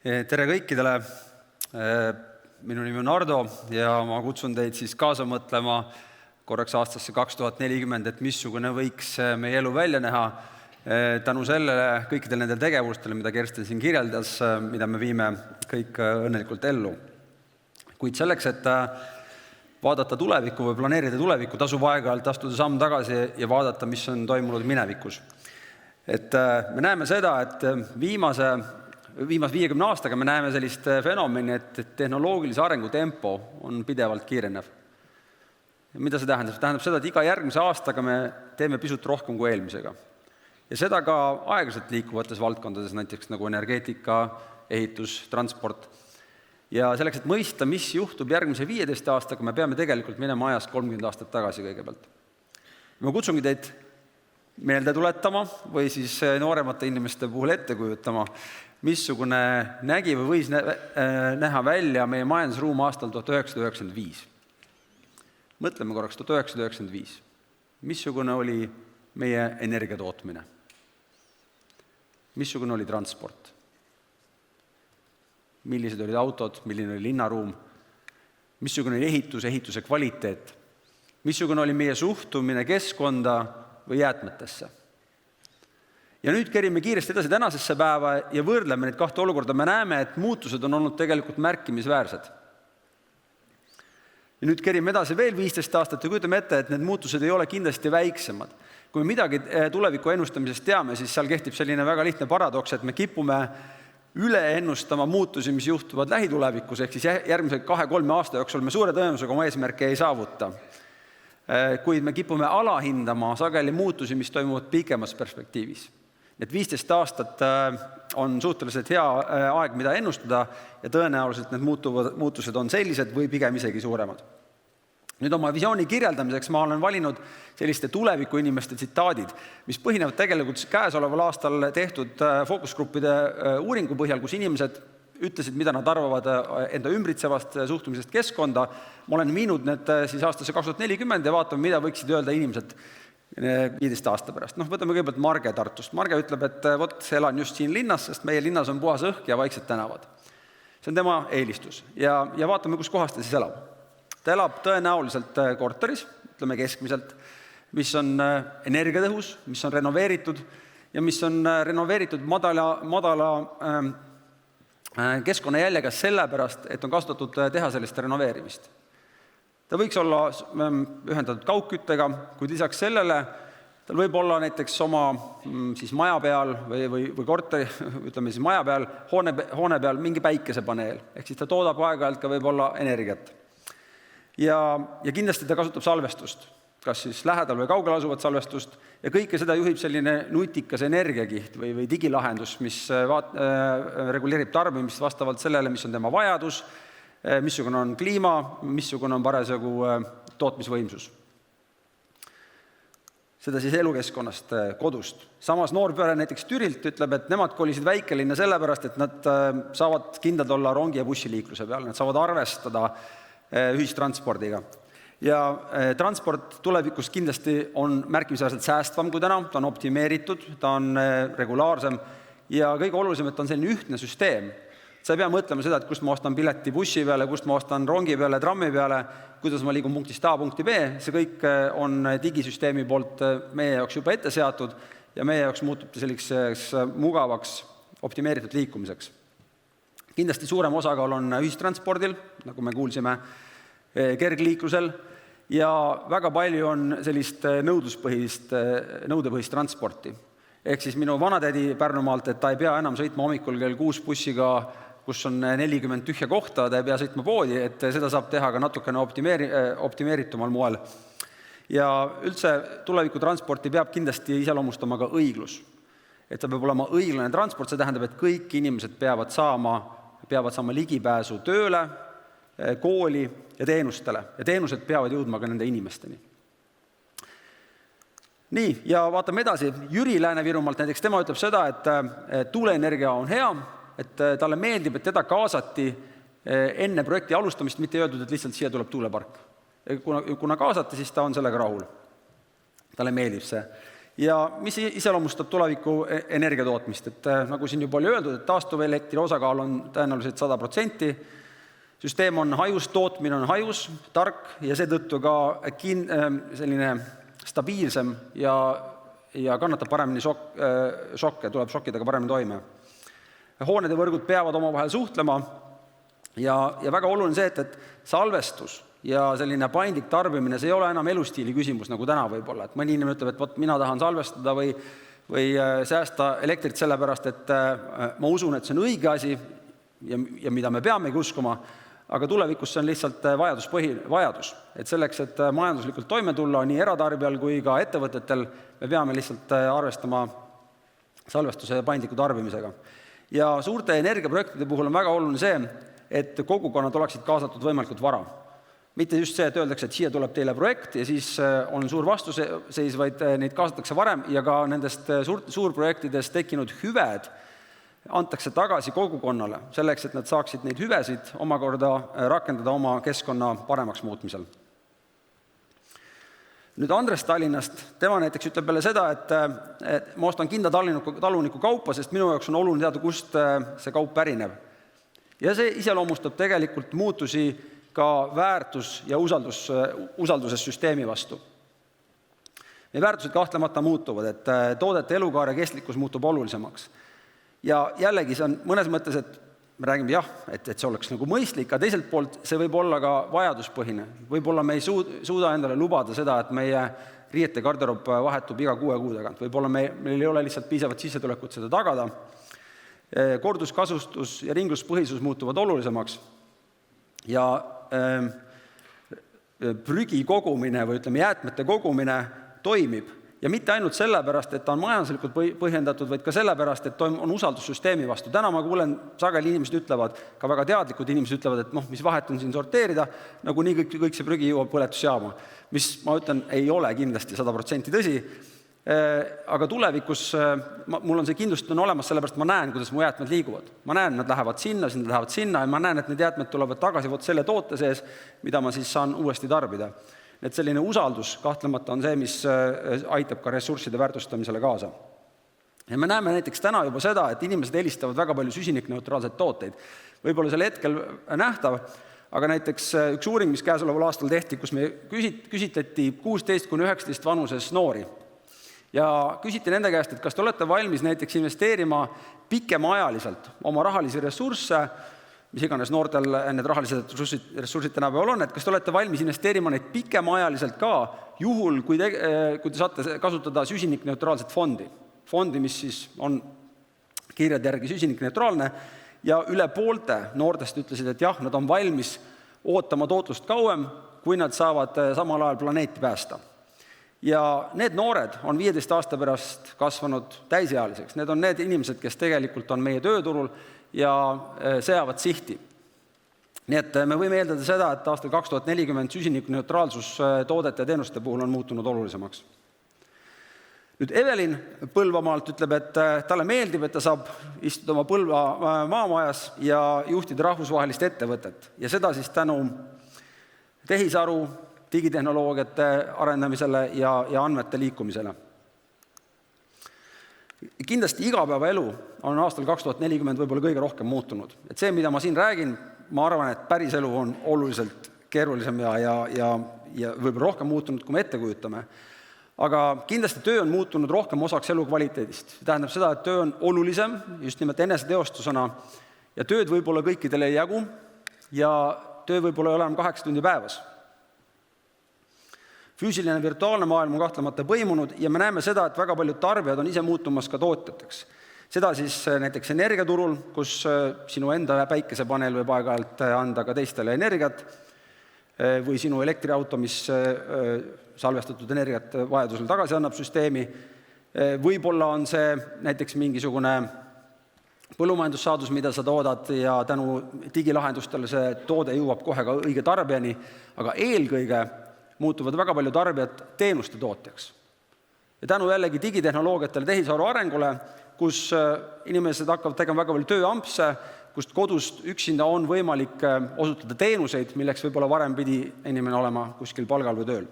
Tere kõikidele, minu nimi on Ardo ja ma kutsun teid siis kaasa mõtlema korraks aastasse 2040, et missugune võiks meie elu välja näha tänu sellele kõikidele nendele tegevustele, mida Kersten siin kirjeldas, mida me viime kõik õnnelikult ellu. Kuid selleks, et vaadata tulevikku või planeerida tulevikku, tasub aeg-ajalt astuda samm tagasi ja vaadata, mis on toimunud minevikus. Et me näeme seda, et viimase 50 aastaga me näeme sellist fenomeni, et tehnoloogilise arengu tempo on pidevalt kiirenev. Ja mida see tähendab? See tähendab seda, et iga järgmise aastaga me teeme pisut rohkem kui eelmisega. Ja seda ka aeglaselt liikuvates valdkondades, näiteks nagu energeetika, ehitus, transport. Ja selleks, et mõista, mis juhtub järgmise 15 aastaga, me peame tegelikult minema ajas 30 aastat tagasi kõigepealt. Ma kutsungi teid meelde tuletama või siis nooremate inimeste puhul ette kujutama, missugune nägi või võis näha välja meie majandusruum aastal 1995. Mõtleme korraks 1995. Missugune oli meie energiatootmine? Missugune oli transport? Millised olid autod, milline oli linnaruum? Missugune oli ehituse kvaliteet? Missugune oli meie suhtumine keskkonda või jäätmetesse? Ja nüüd kerime kiiresti edasi tänasesse päeva ja võrdleme neid kahte olukorda. Me näeme, et muutused on olnud tegelikult märkimisväärsed. Ja nüüd kerime edasi veel 15 aastat ja kujutame ette, et need muutused ei ole kindlasti väiksemad. Kui me midagi tuleviku ennustamisest teame, siis seal kehtib selline väga lihtne paradoks, et me kipume üle ennustama muutusi, mis juhtuvad lähitulevikus, ehk siis järgmise 2-3 aasta jooksul me suure tõenäosusega oma eesmärke ei saavuta. Kuid me kipume alahindama sageli muutusi, mis toimuvad pikemas perspektiivis. Et 15 aastat on suhteliselt hea aeg, mida ennustada ja tõenäoliselt need muutused on sellised või pigem isegi suuremad. Nüüd oma visiooni kirjeldamiseks ma olen valinud selliste tuleviku inimeste tsitaadid, mis põhinevad tegelikult käesoleval aastal tehtud fookusgruppide uuringu põhjal, kus inimesed ütlesid, mida nad arvavad enda ümbritsevast suhtumisest keskkonda. Ma olen viinud need siis aastasse 2040 ja vaatame, mida võiksid öelda inimesed 15 aasta pärast. Võtame kõigepealt Marge Tartust. Marge ütleb, et elan just siin linnas, sest meie linnas on puhas õhk ja vaiksed tänavad. See on tema eelistus. Ja vaatame, kus kohas ta siis elab. Ta elab tõenäoliselt korteris, ütleme keskmiselt, mis on energiatõhus, mis on renoveeritud ja mis on renoveeritud madala keskkonnajäljega sellepärast, et on kasutatud teha sellist renoveerimist. Ta võiks olla ühendatud kaugküttega, kuid lisaks sellele tal võib olla näiteks oma siis maja peal või korteri, ütleme siis maja peal, hoone peal mingi päikesepaneel, ehk siis ta toodab aeg-ajalt ka võib-olla energiat. Ja kindlasti ta kasutab salvestust, kas siis lähedal või kaugel asuvat salvestust, ja kõike seda juhib selline nutikas energiakiht või digilahendus, mis reguleerib tarbimist vastavalt sellele, mis on tema vajadus, missugune on kliima, missugune on parasjagu tootmisvõimsus. Seda siis elukeskkonnast, kodust. Samas noorpere näiteks Türilt ütleb, et nemad kolisid väikelinna sellepärast, et nad saavad kindlad olla rongi- ja bussiliikluse peal, nad saavad arvestada ühistranspordiga. Ja transport tulevikus kindlasti on märkimisväärselt säästvam kui täna, ta on optimeeritud, ta on regulaarsem ja kõige olulisem, et ta on selline ühtne süsteem. Sa ei pea mõtlema seda, et kust ma ostan pileti bussi peale, kust ma ostan rongi peale, trammi peale, kuidas ma liigun punktist A punkti B. See kõik on digisüsteemi poolt meie jaoks juba ette seatud ja meie jaoks muutub selliseks mugavaks optimeeritud liikumiseks. Kindlasti suurem osakaal on ühistranspordil, nagu me kuulsime, kergliiklusel ja väga palju on sellist nõudepõhist transporti. Ehk siis minu vanatädi Pärnumaalt, et ta ei pea enam sõitma hommikul kell 6 bussiga, kus on 40 tühja kohta, ta ei pea sõitma poodi, et seda saab teha ka natukene optimeeritumal moel. Ja üldse tuleviku transporti peab kindlasti iseloomustama ka õiglus. Et ta peab olema õiglane transport, see tähendab, et kõik inimesed peavad saama ligipääsu tööle, kooli ja teenustele. Ja teenused peavad jõudma ka nende inimesteni. Nii, ja vaatame edasi. Jüri Lääne-Virumaalt näiteks tema ütleb seda, et tuuleenergia on hea, et talle meeldib, et teda kaasati enne projekti alustamist, mitte öeldud, et lihtsalt siia tuleb tuulepark. Kuna kaasati, siis ta on sellega rahul. Talle meeldib see. Ja mis iseloomustab tuleviku energiatootmist, et nagu siin juba oli öeldud, et taastuvelektri osakaal on tõenäoliselt 100%, süsteem on hajus, tootmine on hajus, tark ja seetõttu ka selline stabiilsem ja kannatab paremini šokke, tuleb šokkidega paremini toime. Hooned ja võrgud peavad omavahel suhtlema ja väga oluline see, et salvestus ja selline paindlik tarbimine, see ei ole enam elustiili küsimus nagu täna võib-olla, et mõni inimene ütleb, et mina tahan salvestada või säästa elektrit sellepärast, et ma usun, et see on õige asi ja mida me peamegi uskuma, aga tulevikus see on lihtsalt vajadus. Et selleks, et majanduslikult toime tulla nii eratarbijal kui ka ettevõtetel, me peame lihtsalt arvestama salvestuse ja paindliku tarbimisega. Ja suurte energiaprojektide puhul on väga oluline see, et kogukonnad oleksid kaasatud võimalikult vara. Mitte just see, et öeldakse, et siia tuleb teile projekt ja siis on suur vastuseis, vaid neid kaasatakse varem ja ka nendest suurprojektidest tekkinud hüved antakse tagasi kogukonnale, selleks, et nad saaksid neid hüvesid omakorda rakendada oma keskkonna paremaks muutmisel. Nüüd Andres Tallinnast, tema näiteks ütleb peale seda, et ma ostan kinda taluniku kaupa, sest minu jaoks on oluline teada, kust see kaup pärineb. Ja see iseloomustab tegelikult muutusi ka väärtus- ja usalduses süsteemi vastu. Meie väärtused kahtlemata muutuvad, et toodete elukaare kestlikkus muutub olulisemaks. Ja jällegi see on mõnes mõttes, et me räägime et see oleks nagu mõistlik, aga teiselt poolt see võib olla ka vajaduspõhine. Võib-olla me ei suuda endale lubada seda, et meie riiete garderoob vahetub iga 6 kuu tagant. Võib-olla meil ei ole lihtsalt piisavat sissetulekut seda tagada. Korduskasutus ja ringluspõhisus muutuvad olulisemaks ja prügi kogumine või ütleme jäätmete kogumine toimib. Ja mitte ainult sellepärast, et ta on majanduslikult põhjendatud, vaid ka sellepärast, et on usaldussüsteemi vastu. Täna ma kuulen, sageli inimesed ütlevad, ka väga teadlikud inimesed ütlevad, et mis vahet on siin sorteerida, nagu nii kõik see prügi jõuab põletusjaama. Mis ma ütlen, ei ole kindlasti 100% tõsi, aga tulevikus mul on see kindlust olemas, sellepärast ma näen, kuidas mu jäätmed liiguvad. Ma näen, nad lähevad sinna ja ma näen, et need jäätmed tulevad tagasi selle toote sees, mida ma siis saan uuesti tarbida. Et selline usaldus kahtlemata on see, mis aitab ka ressursside väärtustamisele kaasa. Ja me näeme näiteks täna juba seda, et inimesed helistavad väga palju süsinikneutraalseid tooteid. Võib-olla selle hetkel nähtav, aga näiteks üks uuring, mis käesoleval aastal tehti, kus me küsitleti 16–19 vanuses noori. Ja küsiti nende käest, et kas te olete valmis näiteks investeerima pikemaajaliselt oma rahalisi ressursse, mis iganes noortel need rahalised ressursid tänapäeval on, et kas te olete valmis investeerima neid pikemaajaliselt ka, juhul kui te saate kasutada süsinikneutraalset fondi, mis siis on kirjade järgi süsinikneutraalne, ja üle poolte noortest ütlesid, et jah, nad on valmis ootama tootlust kauem, kui nad saavad samal ajal planeeti päästa. Ja need noored on 15 aasta pärast kasvanud täisealiseks. Need on need inimesed, kes tegelikult on meie tööturul ja seavad sihti. Nii et me võime eeldada seda, et aastal 2040 süsinikneutraalsus toodete ja teenuste puhul on muutunud olulisemaks. Nüüd Evelin Põlvamaalt ütleb, et talle meeldib, et ta saab istuda oma Põlva maamajas ja juhtida rahvusvahelist ettevõtet. Ja seda siis tänu tehisaru, digitehnoloogiate arendamisele ja andmete liikumisele. Kindlasti igapäevaelu on aastal 2040 võib-olla kõige rohkem muutunud. Et see, mida ma siin räägin, ma arvan, et päris elu on oluliselt keerulisem ja võib-olla rohkem muutunud, kui me ette kujutame. Aga kindlasti töö on muutunud rohkem osaks elukvaliteedist. See tähendab seda, et töö on olulisem, just nimelt eneseteostusena, ja tööd võib-olla kõikidele ei jagu ja töö võib-olla ei ole enam 8 tundi päevas. Füüsiline virtuaalne maailm on kahtlemata põimunud ja me näeme seda, et väga paljud tarbijad on ise muutumas ka tootjateks. Seda siis näiteks energiaturul, kus sinu enda päikesepaneel võib aeg-ajalt anda ka teistele energiat või sinu elektriauto, mis salvestatud energiat vajadusel tagasi annab süsteemi. Võib-olla on see näiteks mingisugune põllumajandussaadus, mida sa toodad ja tänu digilahendustele see toode jõuab kohe ka õige tarbijani, aga eelkõige muutuvad väga palju tarbijad teenuste tootjaks. Ja tänu jällegi digitehnoloogiatele tehisaru arengule, kus inimesed hakkavad tegema väga palju tööampse, kust kodust üksinda on võimalik osutada teenuseid, milleks võib-olla varem pidi inimene olema kuskil palgal või tööl.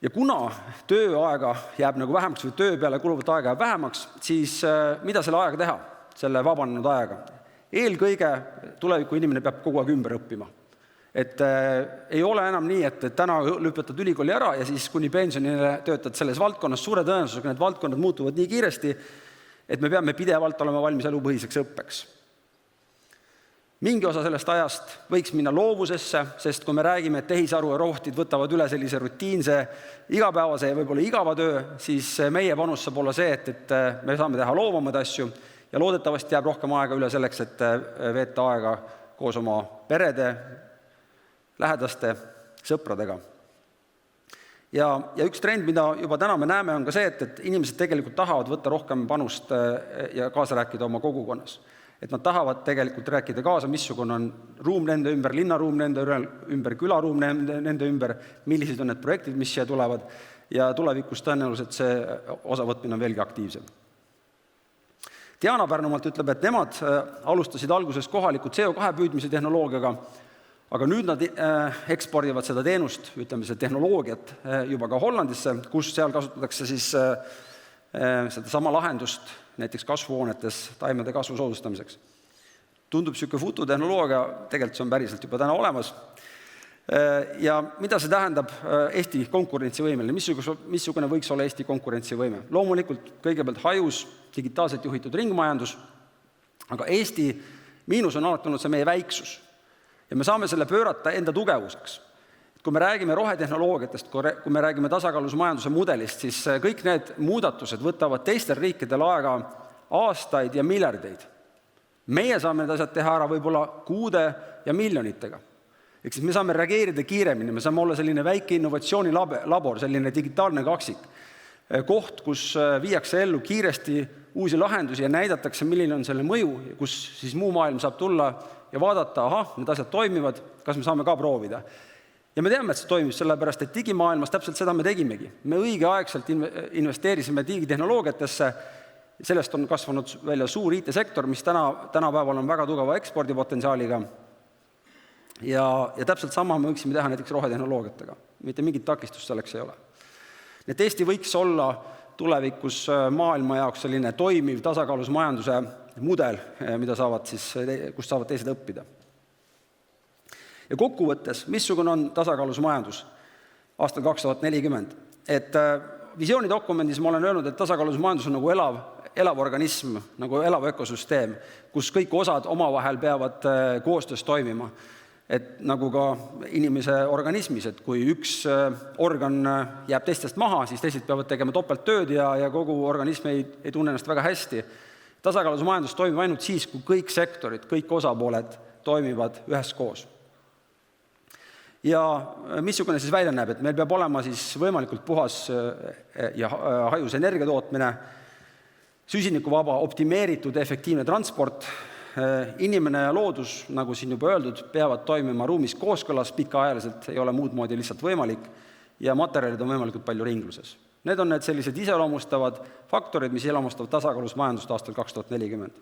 Ja kuna tööaega jääb nagu vähemaks või töö peale kuluvat aega jääb vähemaks, siis mida selle ajaga teha, selle vabanenud ajaga? Eelkõige tuleviku inimene peab kogu aeg ümber õppima. Et ei ole enam nii, et täna lõpetad ülikooli ära ja siis kuni pensionile töötad selles valdkonnas. Suure tõenäosusega need valdkonnad muutuvad nii kiiresti, et me peame pidevalt olema valmis elupõhiseks õppeks. Mingi osa sellest ajast võiks minna loovusesse, sest kui me räägime, et tehisaru ja rohotid võtavad üle sellise rutiinse, igapäevase ja võib-olla igava töö, siis meie panus saab olla see, et me saame teha loovamaid asju ja loodetavasti jääb rohkem aega üle selleks, et veeta aega koos oma perede, lähedaste, sõpradega. Ja üks trend, mida juba täna me näeme, on ka see, et inimesed tegelikult tahavad võtta rohkem panust ja kaasa rääkida oma kogukonnas. Et nad tahavad tegelikult rääkida kaasa, missugune on ruum nende ümber, linnaruum nende ümber, külaruum nende ümber, millised on need projektid, mis siia tulevad ja tulevikus tõenäoliselt see osavõtmine on veelgi aktiivsem. Diana Pärnumaalt ütleb, et nemad alustasid alguses kohaliku CO2 püüdmise tehnoloogiaga, aga nüüd nad ekspordivad seda teenust, ütleme see tehnoloogiat juba ka Hollandisse, kus seal kasutatakse siis seda sama lahendust näiteks kasvuhoonetes taimede kasvu soodustamiseks. Tundub selline fututehnoloogia, tegelikult see on päriselt juba täna olemas. Ja mida see tähendab Eesti konkurentsivõimele? Missugune võiks olla Eesti konkurentsivõime? Loomulikult kõigepealt hajus, digitaalselt juhitud ringmajandus, aga Eesti miinus on alati olnud see meie väiksus. Ja me saame selle pöörata enda tugevuseks. Kui me räägime rohetehnoloogiatest, kui me räägime tasakaalus majanduse mudelist, siis kõik need muudatused võtavad teistel riikidel aega aastaid ja miljardeid. Meie saame need asjad teha ära võib-olla kuude ja miljonitega. Ehk siis me saame reageerida kiiremini, me saame olla selline väike innovatsioonilabor, selline digitaalne kaksik. Koht, kus viiakse ellu kiiresti uusi lahendusi ja näidatakse, milline on selle mõju, kus siis muu maailm saab tulla ja vaadata, need asjad toimivad, kas me saame ka proovida. Ja me teame, et see toimib sellepärast, et digimaailmas täpselt seda me tegimegi. Me õigeaegselt investeerisime digitehnoloogiatesse, sellest on kasvanud välja suur IT-sektor, mis tänapäeval on väga tugeva ekspordipotentsiaaliga. Ja täpselt sama me võiksime teha näiteks rohetehnoloogiatega. Mitte mingit takistust selleks ei ole. Et Eesti võiks olla tulevikus maailma jaoks selline toimiv tasakaalus majanduse mudel, kust saavad teised õppida. Ja kokkuvõttes, missugune on tasakaalus majandus aastal 2040? Et visioonidokumendis ma olen öelnud, et tasakaalus majandus on nagu elav organism, nagu elav ökosüsteem, kus kõik osad omavahel peavad koostöös toimima. Et nagu ka inimese organismis, et kui üks organ jääb teistest maha, siis teised peavad tegema topelt tööd ja kogu organism ei tunne ennast väga hästi. Tasakaalus majandus toimib ainult siis, kui kõik sektorid, kõik osapooled toimivad üheskoos. Ja missugune siis välja näeb, et meil peab olema siis võimalikult puhas ja hajus energia tootmine, süsinikuvaba, optimeeritud, efektiivne transport, inimene ja loodus, nagu siin juba öeldud, peavad toimima ruumis kooskõlas, pikaajaliselt ei ole muud moodi lihtsalt võimalik ja materjalid on võimalikult palju ringluses. Need on need sellised iseloomustavad faktorid, mis iseloomustavad tasakaalus majandust aastal 2040.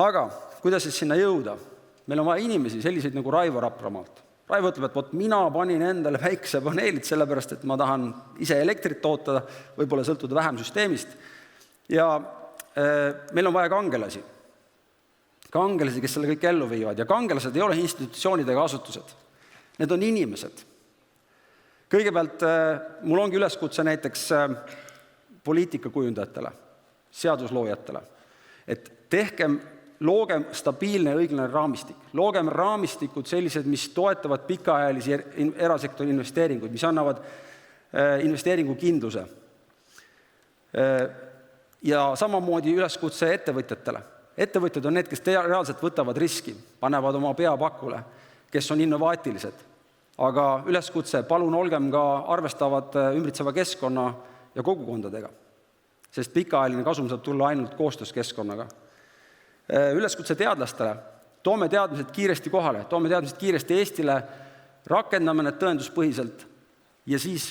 Aga kuidas siis sinna jõuda? Meil on vaja inimesi, selliseid nagu Raivo Rapramaalt. Raivo ütleb, et mina panin endale päikesepaneelid sellepärast, et ma tahan ise elektrit toota, võib-olla sõltuda vähem süsteemist. Ja meil on vaja kangelasi. Kangelasi, kes selle kõik ellu viivad. Ja kangelased ei ole institutsioonid ega asutused. Need on inimesed. Kõigepealt mul ongi üleskutse näiteks poliitikakujundajatele, seadusloojatele, et loogem stabiilne ja õiglane raamistik. Loogem raamistikud sellised, mis toetavad pikaajalisi erasektori investeeringuid, mis annavad investeeringukindluse. Ja samamoodi üleskutse ettevõtjatele. Ettevõtjad on need, kes reaalselt võtavad riski, panevad oma pea pakule, kes on innovaatilised. Aga üleskutse, palun olgem ka arvestavad ümbritseva keskkonna ja kogukondadega, sest pikaajaline kasum saab tulla ainult koostöös keskkonnaga. Üleskutse teadlastele, toome teadmised kiiresti kohale, toome teadmised kiiresti Eestile, rakendame need tõenduspõhiselt ja siis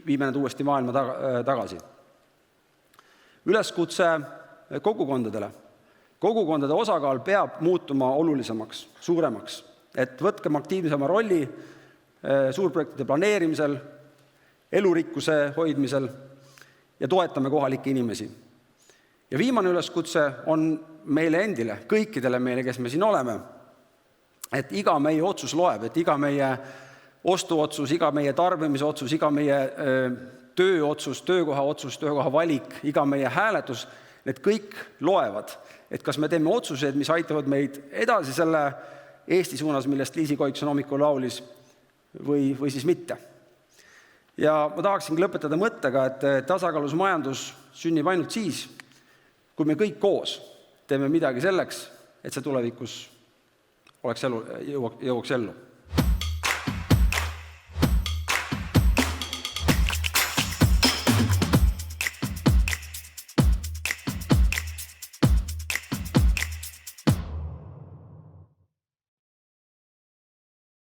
viime need uuesti maailma tagasi. Üleskutse kogukondadele. Kogukondade osakaal peab muutuma olulisemaks, suuremaks, et võtkem aktiivsema rolli suurprojektide planeerimisel, elurikkuse hoidmisel ja toetame kohalikke inimesi. Ja viimane üleskutse on meile endile, kõikidele meile, kes me siin oleme, et iga meie otsus loeb, et iga meie ostuotsus, iga meie tarbimisotsus, iga meie tööotsus, töökoha valik, iga meie hääletus, need kõik loevad. Et kas me teeme otsuseid, mis aitavad meid edasi selle Eesti suunas, millest Liisi Koikson hommikul laulis, või siis mitte. Ja ma tahaksingi lõpetada mõttega, et tasakaalus majandus sünnib ainult siis, kui me kõik koos teeme midagi selleks, et see tulevikus jõuaks ellu.